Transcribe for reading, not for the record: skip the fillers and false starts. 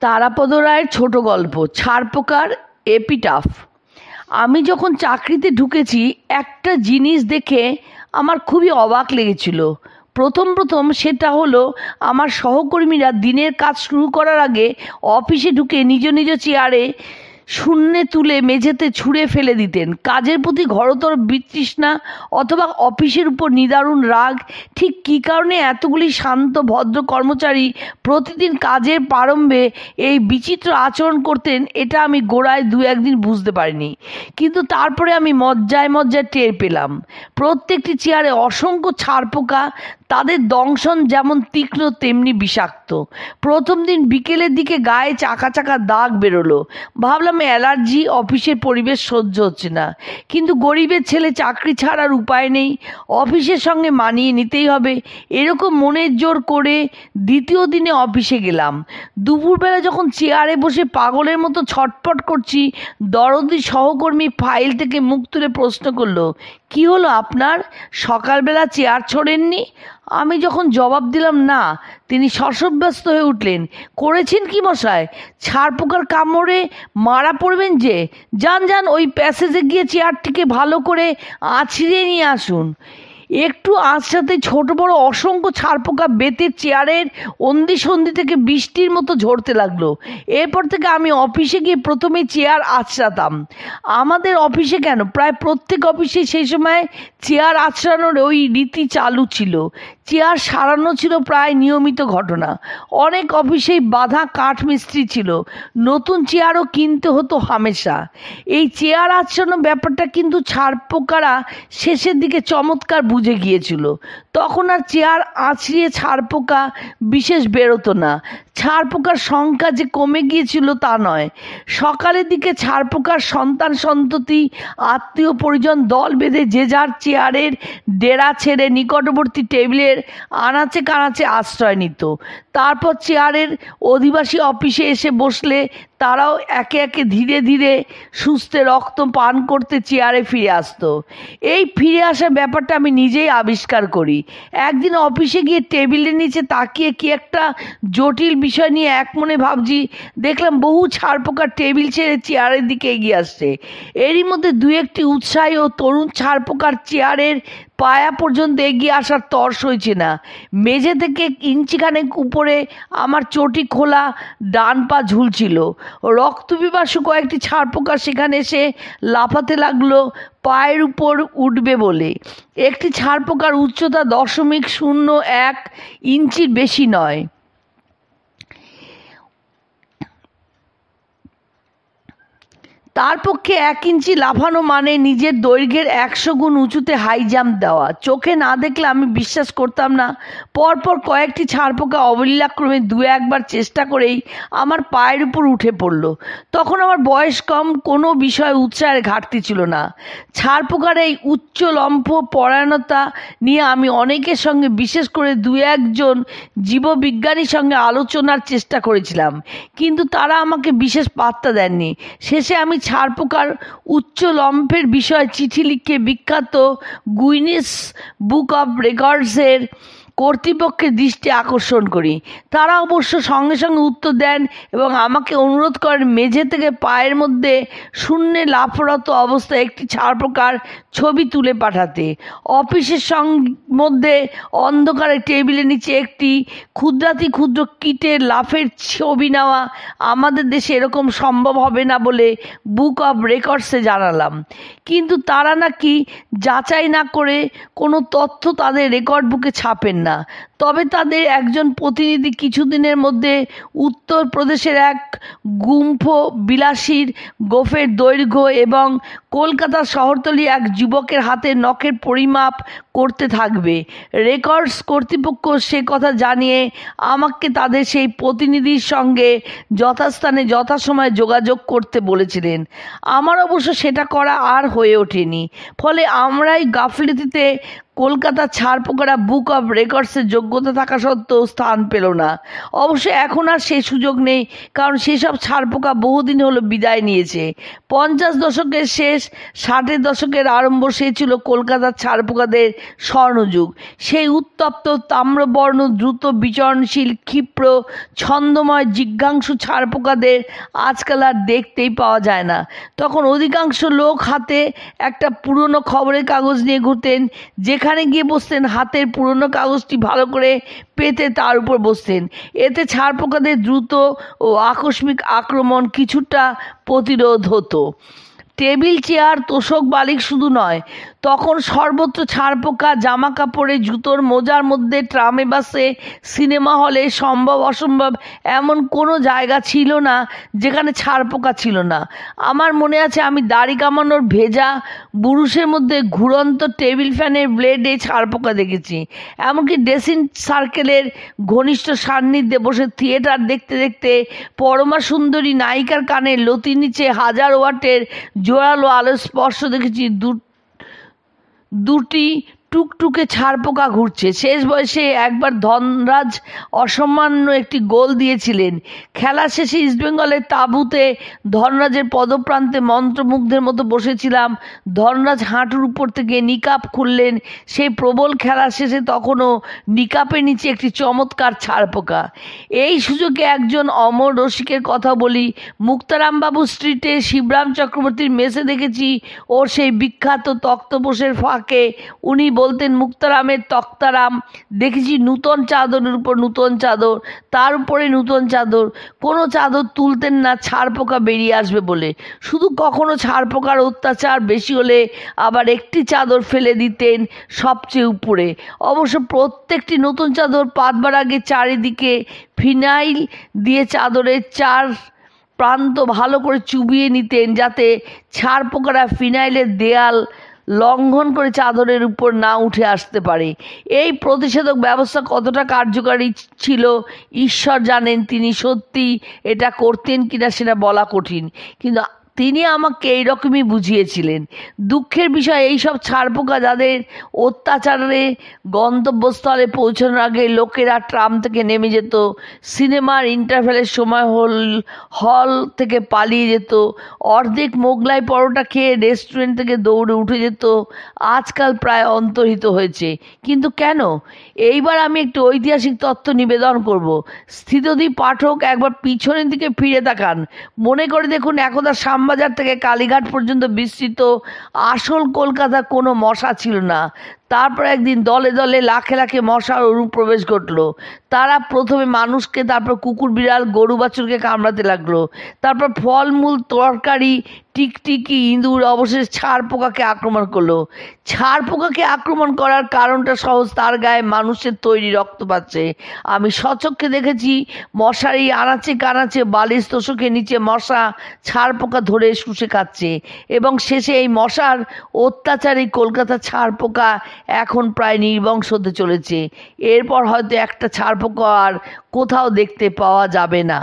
তারাপদ রায়ের ছোট গল্প ছারপোকার এপিটাফ। আমি যখন চাকরিতে ঢুকেছি একটা জিনিস দেখে আমার খুবই অবাক লেগেছিল। প্রথম সেটা হলো আমার সহকর্মীরা দিনের কাজ শুরু করার আগে অফিসে ঢুকে নিজ নিজ চেয়ারে শূন্যে তুলে মেঝেতে ছুঁড়ে ফেলে দিতেন। কাজের প্রতি ঘোরতর বিতৃষ্ণা অথবা অফিসের উপর নিদারুণ রাগ, ঠিক কী কারণে এতগুলি শান্ত ভদ্র কর্মচারী প্রতিদিন কাজের প্রারম্ভে এই বিচিত্র আচরণ করতেন, এটা আমি গোড়ায় দু একদিন বুঝতে পারিনি। কিন্তু তারপরে আমি মজ্জায় টের পেলাম। প্রত্যেকটি চেয়ারে অসংখ্য ছারপোকা, তাদের দংশন যেমন তীক্ষ্ণ তেমনি বিষাক্ত। প্রথম দিন বিকেলের দিকে গায়ে চাকা চাকা দাগ বেরোলো। ভাবলাম অ্যালার্জি, অফিসের পরিবেশ সহ্য হচ্ছে না। কিন্তু গরিবের ছেলে, চাকরি ছাড়ার উপায় নেই, অফিসের সঙ্গে মানিয়ে নিতেই হবে, এরকম মনের জোর করে দ্বিতীয় দিনে অফিসে গেলাম। দুপুরবেলা যখন চেয়ারে বসে পাগলের মতো ছটপট করছি, দরদি সহকর্মী ফাইল থেকে মুখ তুলে প্রশ্ন করলো, কি হলো আপনার? সকালবেলা চেয়ার ছোড়েননি? আমি যখন জবাব দিলাম না, তিনি শশব্যস্ত হয়ে উঠলেন, করেছেন কি মশাই? ছারপোকার কামড়ে মারা পড়বেন যে। যান ওই প্যাসেজে গিয়ে চেয়ারটিকে ভালো করে আঁচড়িয়ে নিয়ে আসুন। একটু আঁচড়াতে ছোট বড় অসংখ্য ছারপোকা বেতের চেয়ারের অন্দি সন্ধি থেকে বৃষ্টির মতো ঝরতে লাগলো। এরপর থেকে আমি অফিসে গিয়ে প্রথমে চেয়ার আঁচড়াতাম। আমাদের অফিসে কেন, প্রায় প্রত্যেক অফিসে সেই সময় চেয়ার আঁচড়ানোর ওই রীতি চালু ছিল। চেয়ার সারানো ছিল প্রায় নিয়মিত ঘটনা। অনেক অফিসেই বাঁধা কাঠ মিস্ত্রি ছিল, নতুন চেয়ারও কিনতে হতো হামেশা। এই চেয়ার আঁচড়ানো ব্যাপারটা কিন্তু ছারপোকারা শেষের দিকে চমৎকার বুঝে গিয়েছিল। তখন আর চেয়ার আঁচড়িয়ে ছারপোকা বিশেষ বেরোতো না। ছারপোকার সংখ্যা যে কমে গিয়েছিল তা নয়, সকালের দিকে ছারপোকার সন্তান সন্ততি আত্মীয় পরিজন দল বেঁধে যে যার চেয়ারের ডেরা ছেড়ে নিকটবর্তী টেবিলের আনাচে কানাচে আশ্রয় নিত। তারপর চেয়ারের অধিবাসী অফিসে এসে বসলে তারাও একে একে ধীরে ধীরে সুস্থে রক্ত পান করতে চেয়ারে ফিরে আসতো। এই ফিরে আসার ব্যাপারটা আমি নিজেই আবিষ্কার করি। একদিন অফিসে গিয়ে টেবিলের নিচে তাকিয়ে কি একটা জটিল বিষয় নিয়ে একমনে ভাবছি, দেখলাম বহু ছারপোকা টেবিল ছেড়ে চেয়ারের দিকে এগিয়ে আসছে। এরই মধ্যে দু একটি উৎসাহী ও তরুণ ছারপোকার চেয়ারের পায়া পর্যন্ত এগিয়ে আসার তর সইছে না। মেঝে থেকে ইঞ্চিখানেক উপরে আমার চটি খোলা ডান পা ঝুলছিল। রক্তপিপাসু কয়েকটি ছারপোকা সেখানে এসে লাফাতে লাগলো পায়ের উপর উঠবে বলে। একটি ছারপোকার উচ্চতা 0.01 ইঞ্চির বেশি নয়। তার পক্ষে 1 ইঞ্চি লাফানো মানে নিজের দৈর্ঘ্যের 100 গুণ উঁচুতে হাই জাম্প দেওয়া। চোখে না দেখলে আমি বিশ্বাস করতাম না। পরপর কয়েকটি ছারপোকা অবলীলাক্রমে 2-1 বার চেষ্টা করেই আমার পায়ের উপর উঠে পড়ল। তখন আমার বয়স কম, কোনো বিষয়ে উৎসাহের ঘাটতি ছিল না। ছারপোকার এই উচ্চ লম্ফ পরায়ণতা নিয়ে আমি অনেকের সঙ্গে, বিশেষ করে 2-1 জন জীববিজ্ঞানীর সঙ্গে আলোচনার চেষ্টা করেছিলাম, কিন্তু তারা আমাকে বিশেষ পাত্তা দেননি। শেষে আমি ছারপোকার উচ্চ লম্ফের বিষয়ে চিঠি লিখে বিখ্যাত গুইনিস বুক অব রেকর্ডসের কর্তৃপক্ষের দৃষ্টি আকর্ষণ করি। তারা অবশ্য সঙ্গে সঙ্গে উত্তর দেন এবং আমাকে অনুরোধ করেন মেঝে থেকে পায়ের মধ্যে শূন্যে লাফরত অবস্থায় একটি ছারপোকার ছবি তুলে পাঠাতে। অফিসের মধ্যে অন্ধকারে টেবিলের নিচে একটি ক্ষুদ্রাতি ক্ষুদ্র কীটের লাফের ছবি নেওয়া আমাদের দেশে এরকম সম্ভব হবে না বলে বুক অব রেকর্ডসে জানালাম। কিন্তু তারা নাকি যাচাই না করে কোনো তথ্য তাদের রেকর্ড বুকে ছাপেন না। তবে তাদের একজন প্রতিনিধি কিছুদিনের মধ্যে উত্তরপ্রদেশের এক গুম্ফ বিলাসীর গোফের দৈর্ঘ্য এবং কলকাতার শহরতলি এক যুবকের হাতের নখের পরিমাপ করতে থাকবে। রেকর্ডস কর্তৃপক্ষ সে কথা জানিয়ে আমাকে তাদের সেই প্রতিনিধির সঙ্গে যথাস্থানে যথাসময়ে যোগাযোগ করতে বলেছিলেন। আমার অবশ্য সেটা করা আর হয়ে ওঠেনি। ফলে আমরাই গাফিলতিতে কলকাতার ছারপোকারা বুক অব রেকর্ডসে যোগ যোগ্যতা থাকা সত্ত্বেও স্থান পেল না। অবশ্য এখন আর সেই সুযোগ নেই, কারণ সেসব ছারপোকা বহুদিন হলো বিদায় নিয়েছে। 50 দশকের শেষ, 60-এর দশকের আরম্ভ, সে ছিল কলকাতার ছারপোকাদের স্বর্ণযুগ। সেই উত্তপ্ত তাম্রবর্ণ, দ্রুত বিচরণশীল, ক্ষিপ্র, ছন্দময়, জিজ্ঞাসু ছারপোকাদের আজকাল আর দেখতেই পাওয়া যায় না। তখন অধিকাংশ লোক হাতে একটা পুরনো খবরের কাগজ নিয়ে ঘুরতেন। যেখানে গিয়ে বসতেন, হাতের পুরনো কাগজটি ভালো করে পেতে তার উপর বসতেন। এতে ছারপোকাদের দ্রুত ও আকস্মিক আক্রমণ কিছুটা প্রতিরোধ হতো। টেবিল, চেয়ার, তোশক, বালিশ শুধু নয়, তখন সর্বত্র ছারপোকা। জামা কাপড়ে, জুতোর মোজার মধ্যে, ট্রামে, বাসে, সিনেমা হলে, সম্ভব অসম্ভব এমন কোনো জায়গা ছিল না যেখানে ছারপোকা ছিল না। আমার মনে আছে, আমি দাড়ি কামানোর ভেজা বুরুশের মধ্যে ঘুরন্ত টেবিল ফ্যানের ব্লেডে ছারপোকা দেখেছি। এমনকি ড্রেসিং সার্কেলের ঘনিষ্ঠ সান্নিধ্যে বসে থিয়েটার দেখতে দেখতে পরমা সুন্দরী নায়িকার কানের লতির নিচে 1000 ওয়াটের জোরালো আলোর স্পর্শ দেখেছি। দুটি টুকটুকে ছারপোকা ঘুরছে। শেষ বয়সে একবার ধনরাজ অসামান্য একটি গোল দিয়েছিলেন। খেলা শেষে ইস্টবেঙ্গলের তাঁবুতে ধনরাজের পদপ্রান্তে মন্ত্রমুগ্ধের মতো বসেছিলাম। ধনরাজ হাঁটুর উপর থেকে নিকাপ খুললেন। সেই প্রবল খেলা শেষে তখনও নিকাপের নিচে একটি চমৎকার ছারপোকা। এই সুযোগে একজন অমর রসিকের কথা বলি। মুক্তারামবাবু স্ট্রিটে শিবরাম চক্রবর্তীর মেসে দেখেছি ওর সেই বিখ্যাত তক্তপোষের ফাঁকে। উনি বলতেন, মুক্তারামের তক্তারাম। দেখেছি নূতন চাদরের উপর নূতন চাদর, তার উপরে নূতন চাদর। কোনো চাদর তুলতেন না ছারপোকা বেরিয়ে আসবে বলে। শুধু কখনো ছারপোকার অত্যাচার বেশি হলে আবার একটি চাদর ফেলে দিতেন সবচেয়ে উপরে। অবশ্য প্রত্যেকটি নতুন চাদর পাতবার আগে চারিদিকে ফিনাইল দিয়ে চাদরের 4 প্রান্ত ভালো করে চুবিয়ে নিতেন, যাতে ছারপোকারা ফিনাইলের দেয়াল লঙ্ঘন করে চাদরের উপর না উঠে আসতে পারে। এই প্রতিষেধক ব্যবস্থা কতটা কার্যকারী ছিল ঈশ্বর জানেন। তিনি সত্যি এটা করতেন কিনা সেটা বলা কঠিন, কিন্তু তিনি আমাকে এইরকমই বুঝিয়েছিলেন। দুঃখের বিষয়, এইসব ছারপোকা যাদের অত্যাচারে গন্তব্যস্থলে পৌঁছানোর আগে লোকেরা ট্রাম থেকে নেমে যেত, সিনেমার ইন্টারভেলের সময় হল থেকে পালিয়ে যেত, অর্ধেক মোগলাই পরোটা খেয়ে রেস্টুরেন্ট থেকে দৌড়ে উঠে যেত, আজকাল প্রায় অন্তর্হিত হয়েছে। কিন্তু কেন? এইবার আমি একটু ঐতিহাসিক তথ্য নিবেদন করব। স্থিতধী পাঠক একবার পিছনের দিকে ফিরে তাকান। মনে করে দেখুন, একদা শ্যামবাজার থেকে কালীঘাট পর্যন্ত বিস্তৃত আসল কলকাতা কোনো মশা ছিল না। তারপর একদিন দলে দলে লাখে লাখে মশার অনুপ্রবেশ ঘটল। তারা প্রথমে মানুষকে, তারপর কুকুর, বিড়াল, গরু, বাছুরকে কামড়াতে লাগলো। তারপর ফলমূল, তরকারি, টিকটিকি, ইঁদুর, অবশেষে ছারপোকাকে আক্রমণ করলো। ছারপোকাকে আক্রমণ করার কারণটা সহজ, তার গায়ে মানুষের তৈরি রক্ত পাচ্ছে। আমি স্বচক্ষে দেখেছি মশারি আনাচে কানাচে, বালিশ, তোশকের নিচে মশা ছারপোকা ধরে শুষে খাচ্ছে, এবং শেষে এই মশার অত্যাচারী কলকাতা ছারপোকা এখন প্রায় নির্বংশ হতে চলেছে। এরপর হয়তো একটা ছারপোকা আর কোথাও দেখতে পাওয়া যাবে না।